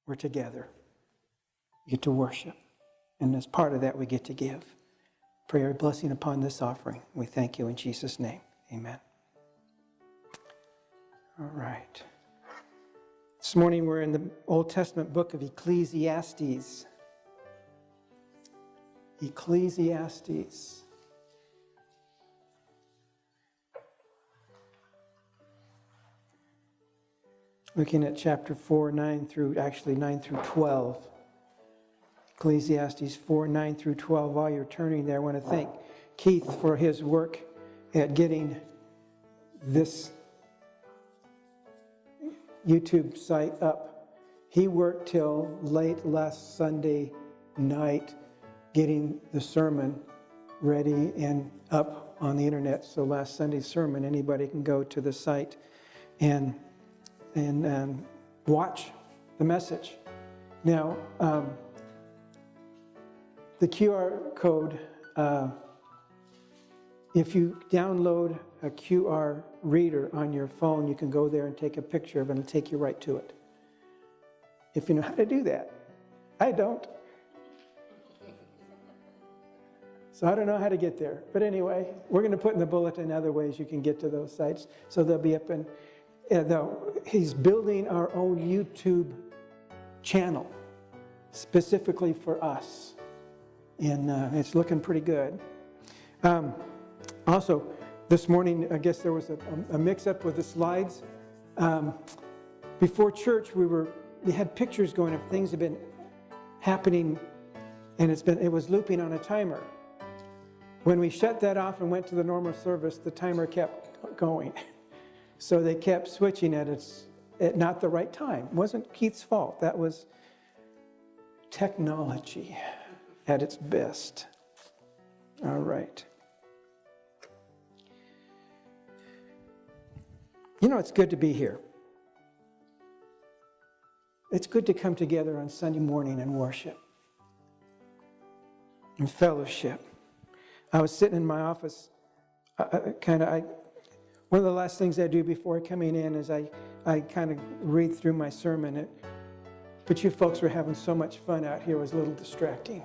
we're together. We get to worship. And as part of that, we get to give. Pray your blessing upon this offering. We thank you in Jesus' name. Amen. All right. This morning we're in the Old Testament book of Ecclesiastes. Ecclesiastes. Looking at chapter 4, 9 through 12. Ecclesiastes 4, 9 through 12. While you're turning there, I want to thank Keith for his work at getting this YouTube site up. He worked till late last Sunday night getting the sermon ready and up on the internet. So last Sunday's sermon, anybody can go to the site and watch the message. Now, the QR code, if you download a QR reader on your phone, you can go there and take a picture of it and it'll take you right to it. If you know how to do that. I don't. So I don't know how to get there. But anyway, we're going to put in the bulletin other ways you can get to those sites. So they'll be up in... he's building our own YouTube channel specifically for us. And it's looking pretty good. Also, this morning, I guess there was a mix-up with the slides. Before church, we had pictures going of things that have been happening, and it was looping on a timer. When we shut that off and went to the normal service, the timer kept going. So they kept switching at not the right time. It wasn't Keith's fault. That was technology at its best. All right. You know, it's good to be here. It's good to come together on Sunday morning and worship and fellowship. I was sitting in my office, one of the last things I do before coming in is I kind of read through my sermon. But you folks were having so much fun out here, it was a little distracting.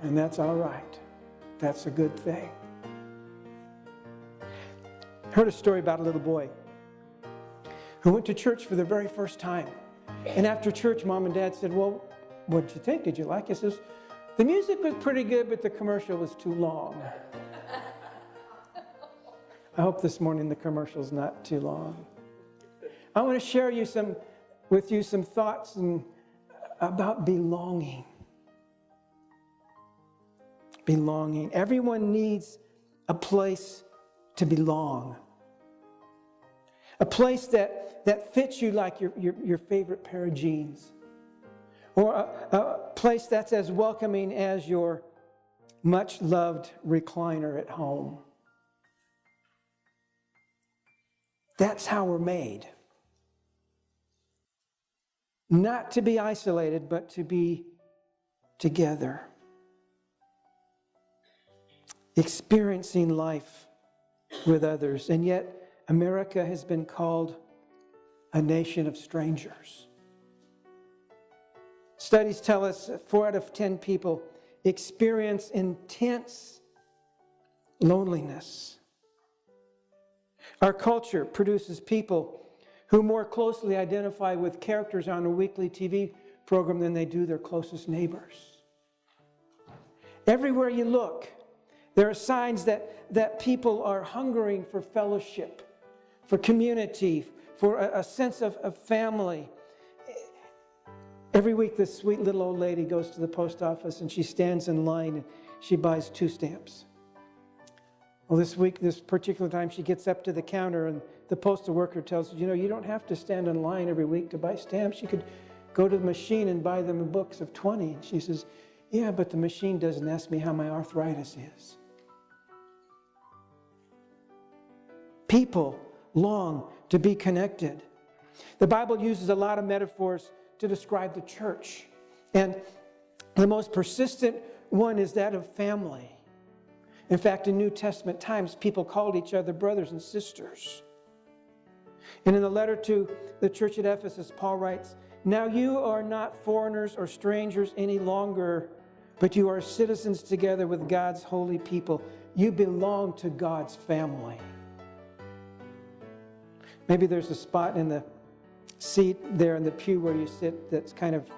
And that's all right. That's a good thing. I heard a story about a little boy who went to church for the very first time. And after church, Mom and Dad said, well, what did you think? Did you like it? He says, the music was pretty good, but the commercial was too long. I hope this morning the commercial's not too long. I want to share with you some thoughts about belonging. Belonging. Everyone needs a place to belong. A place that fits you like your favorite pair of jeans. Or a place that's as welcoming as your much-loved recliner at home. That's how we're made. Not to be isolated, but to be together. Experiencing life with others. And yet, America has been called a nation of strangers. Studies tell us 4 out of 10 people experience intense loneliness. Our culture produces people who more closely identify with characters on a weekly TV program than they do their closest neighbors. Everywhere you look, there are signs that people are hungering for fellowship, for community, for a sense of family. Every week, this sweet little old lady goes to the post office and she stands in line and she buys 2 stamps. Well, this particular time, she gets up to the counter and the postal worker tells her, you don't have to stand in line every week to buy stamps. You could go to the machine and buy them in books of 20. And she says, yeah, but the machine doesn't ask me how my arthritis is. People long to be connected. The Bible uses a lot of metaphors to describe the church. And the most persistent one is that of family. In fact, in New Testament times, people called each other brothers and sisters. And in the letter to the church at Ephesus, Paul writes, Now you are not foreigners or strangers any longer, but you are citizens together with God's holy people. You belong to God's family. Maybe there's a spot in the seat there in the pew where you sit that's kind of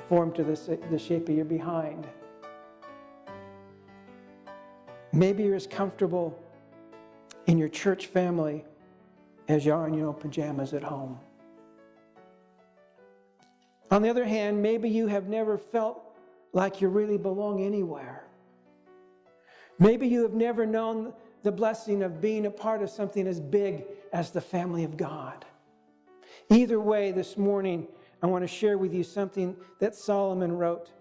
formed to the shape of your behind. Maybe you're as comfortable in your church family as you are in your own pajamas at home. On the other hand, maybe you have never felt like you really belong anywhere. Maybe you have never known the blessing of being a part of something as big as the family of God. Either way, this morning, I want to share with you something that Solomon wrote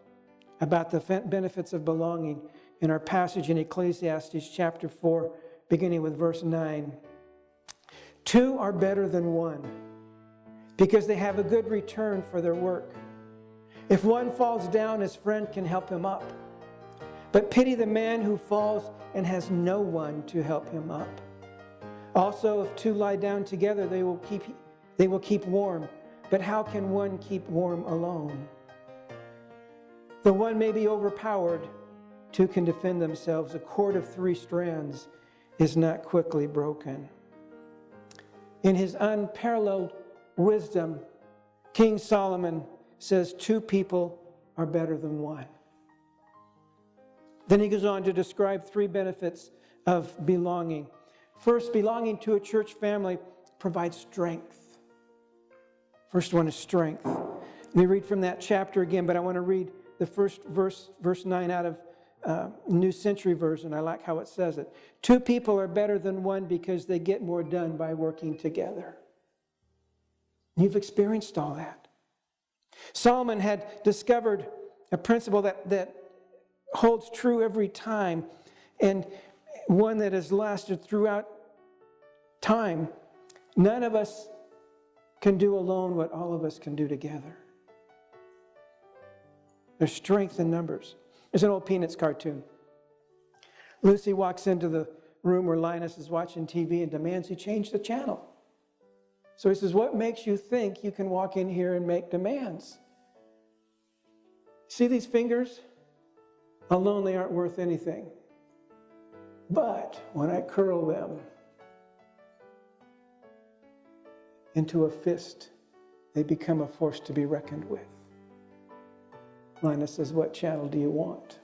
about the benefits of belonging in our passage in Ecclesiastes chapter 4, beginning with verse 9. Two are better than one, because they have a good return for their work. If one falls down, his friend can help him up. But pity the man who falls and has no one to help him up. Also, if two lie down together, they will keep warm. But how can one keep warm alone? Though one may be overpowered, two can defend themselves. A cord of 3 strands is not quickly broken. In his unparalleled wisdom, King Solomon says 2 people are better than one. Then he goes on to describe 3 benefits of belonging. First, belonging to a church family provides strength. First one is strength. Let me read from that chapter again, but I want to read the first verse 9 out of New Century Version. I like how it says it. 2 people are better than one because they get more done by working together. You've experienced all that. Solomon had discovered a principle that holds true every time, and one that has lasted throughout time. None of us can do alone what all of us can do together. There's strength in numbers. There's an old Peanuts cartoon. Lucy walks into the room where Linus is watching TV and demands he change the channel. So he says, "What makes you think you can walk in here and make demands? See these fingers? Alone they aren't worth anything. But when I curl them into a fist, they become a force to be reckoned with." Linus says, "What channel do you want?"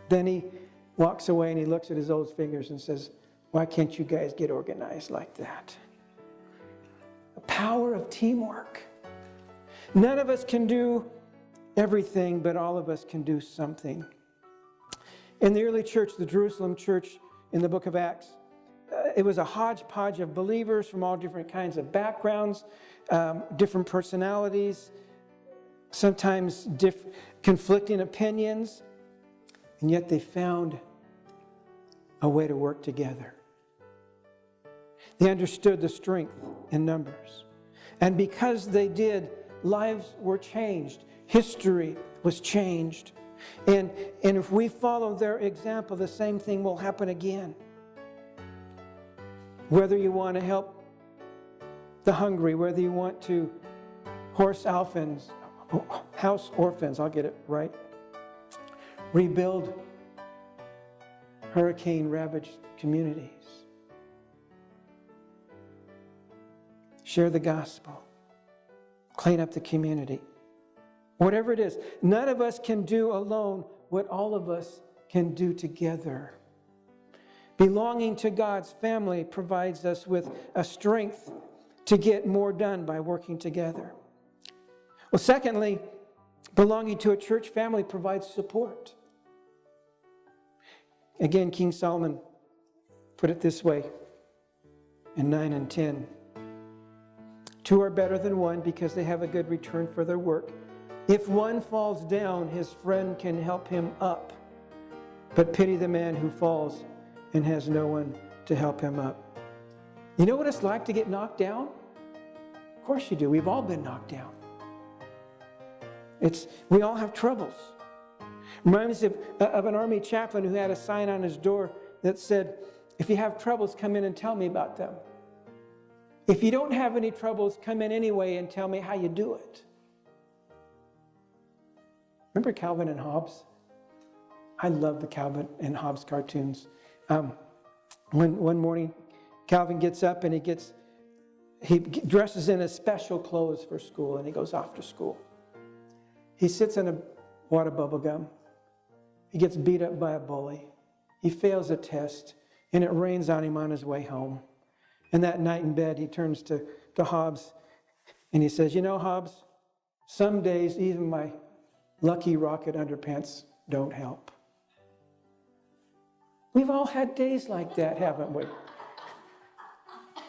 Then he walks away and he looks at his old fingers and says, "Why can't you guys get organized like that?" The power of teamwork. None of us can do everything, but all of us can do something. In the early church, the Jerusalem church in the book of Acts, it was a hodgepodge of believers from all different kinds of backgrounds, different personalities, sometimes conflicting opinions, and yet they found a way to work together. They understood the strength in numbers. And because they did, lives were changed. History was changed. And if we follow their example, the same thing will happen again. Whether you want to help the hungry, whether you want to house orphans, I'll get it right, rebuild hurricane-ravaged communities, share the gospel, clean up the community. Whatever it is, none of us can do alone what all of us can do together. Belonging to God's family provides us with a strength to get more done by working together. Well, secondly, belonging to a church family provides support. Again, King Solomon put it this way in 9 and 10. 2 are better than one because they have a good return for their work. If one falls down, his friend can help him up. But pity the man who falls and has no one to help him up. You know what it's like to get knocked down? Of course you do. We've all been knocked down. We all have troubles. Reminds me of an army chaplain who had a sign on his door that said, "If you have troubles, come in and tell me about them. If you don't have any troubles, come in anyway and tell me how you do it." Remember Calvin and Hobbes? I love the Calvin and Hobbes cartoons. One morning, Calvin gets up and he dresses in his special clothes for school, and he goes off to school. He sits in a water bubble gum. He gets beat up by a bully. He fails a test, and it rains on him on his way home. And that night in bed, he turns to Hobbes, and he says, Hobbes, some days even my lucky rocket underpants don't help. We've all had days like that, haven't we?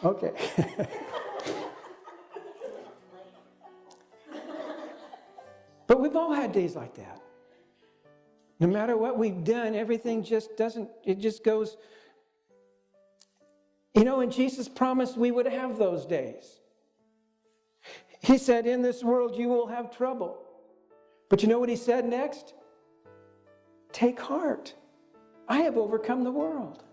Okay. But we've all had days like that. No matter what we've done, everything just goes. And Jesus promised we would have those days. He said, in this world you will have trouble. But you know what he said next? Take heart. I have overcome the world.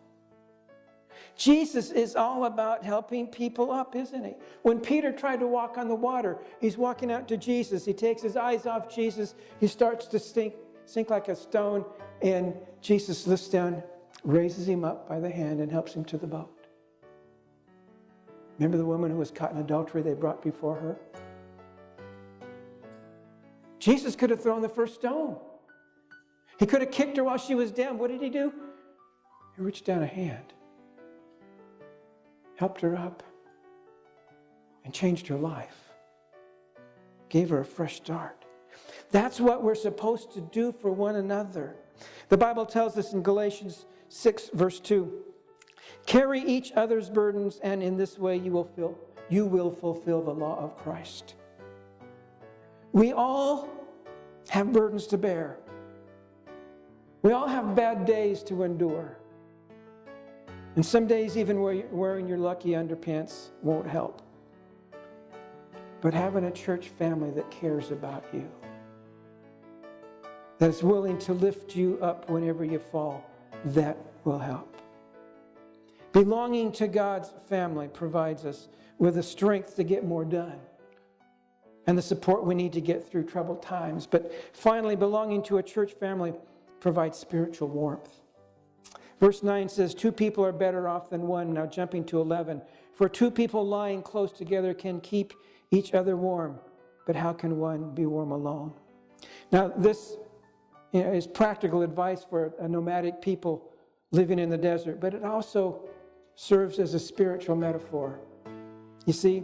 Jesus is all about helping people up, isn't he? When Peter tried to walk on the water, he's walking out to Jesus. He takes his eyes off Jesus. He starts to sink like a stone, and Jesus lifts down, raises him up by the hand, and helps him to the boat. Remember the woman who was caught in adultery they brought before her? Jesus could have thrown the first stone. He could have kicked her while she was down. What did he do? He reached down a hand, helped her up, and changed her life. Gave her a fresh start. That's what we're supposed to do for one another. The Bible tells us in Galatians 6, verse 2, carry each other's burdens, and in this way you will fulfill the law of Christ. We all have burdens to bear. We all have bad days to endure. And some days even wearing your lucky underpants won't help. But having a church family that cares about you, that is willing to lift you up whenever you fall, that will help. Belonging to God's family provides us with the strength to get more done and the support we need to get through troubled times. But finally, belonging to a church family provides spiritual warmth. Verse 9 says, 2 people are better off than one. Now jumping to 11. For 2 people lying close together can keep each other warm, but how can one be warm alone? Now this is practical advice for a nomadic people living in the desert, but it also serves as a spiritual metaphor. You see,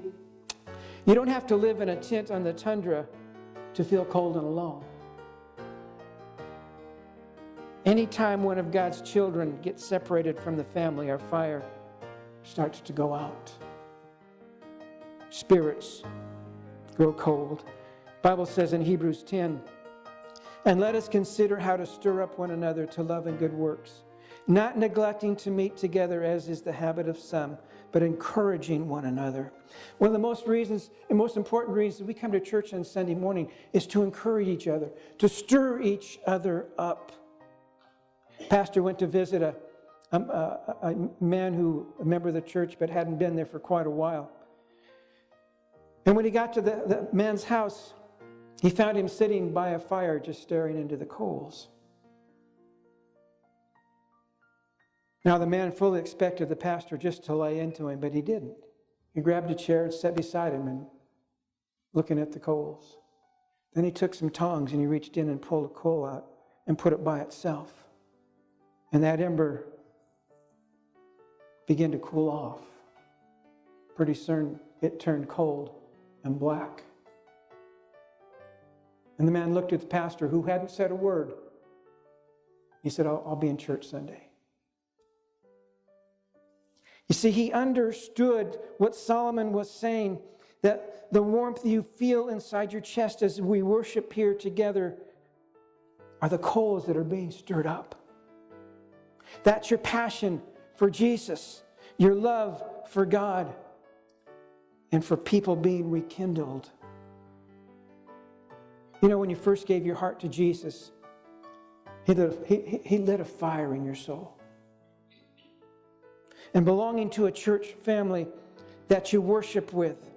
you don't have to live in a tent on the tundra to feel cold and alone. Anytime one of God's children gets separated from the family, our fire starts to go out. Spirits grow cold. The Bible says in Hebrews 10, and let us consider how to stir up one another to love and good works, not neglecting to meet together as is the habit of some, but encouraging one another. One of the most important reasons we come to church on Sunday morning is to encourage each other, to stir each other up. Pastor went to visit a man a member of the church, but hadn't been there for quite a while. And when he got to the man's house, he found him sitting by a fire just staring into the coals. Now the man fully expected the pastor just to lay into him, but he didn't. He grabbed a chair and sat beside him and looking at the coals. Then he took some tongs and he reached in and pulled a coal out and put it by itself. And that ember began to cool off. Pretty soon it turned cold and black. And the man looked at the pastor, who hadn't said a word. He said, I'll be in church Sunday. You see, he understood what Solomon was saying, that the warmth you feel inside your chest as we worship here together are the coals that are being stirred up. That's your passion for Jesus, your love for God, and for people being rekindled. You know, when you first gave your heart to Jesus, he lit a fire in your soul. And belonging to a church family that you worship with,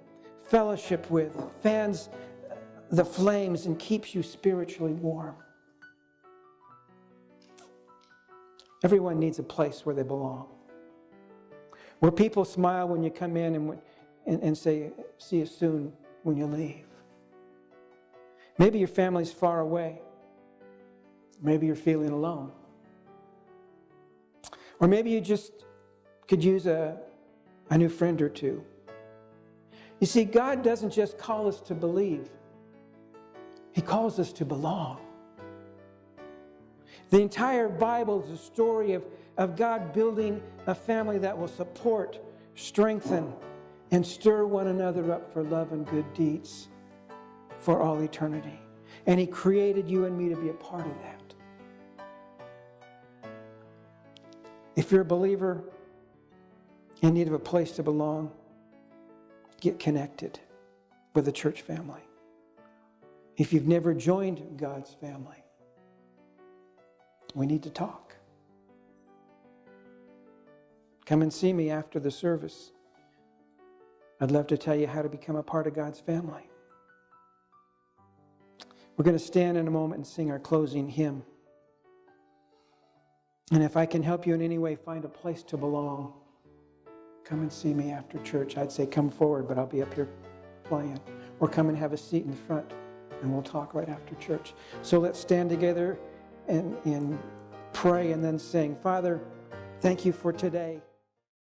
fellowship with, fans the flames and keeps you spiritually warm. Everyone needs a place where they belong, where people smile when you come in and say, see you soon when you leave. Maybe your family's far away. Maybe you're feeling alone. Or maybe you just could use a new friend or two. You see, God doesn't just call us to believe. He calls us to belong. The entire Bible is a story of God building a family that will support, strengthen, and stir one another up for love and good deeds for all eternity. And He created you and me to be a part of that. If you're a believer in need of a place to belong, get connected with a church family. If you've never joined God's family, we need to talk. Come and see me after the service. I'd love to tell you how to become a part of God's family. We're going to stand in a moment and sing our closing hymn. And if I can help you in any way find a place to belong, come and see me after church. I'd say come forward, but I'll be up here playing. Or come and have a seat in the front, and we'll talk right after church. So let's stand together and pray and then sing. Father, thank you for today.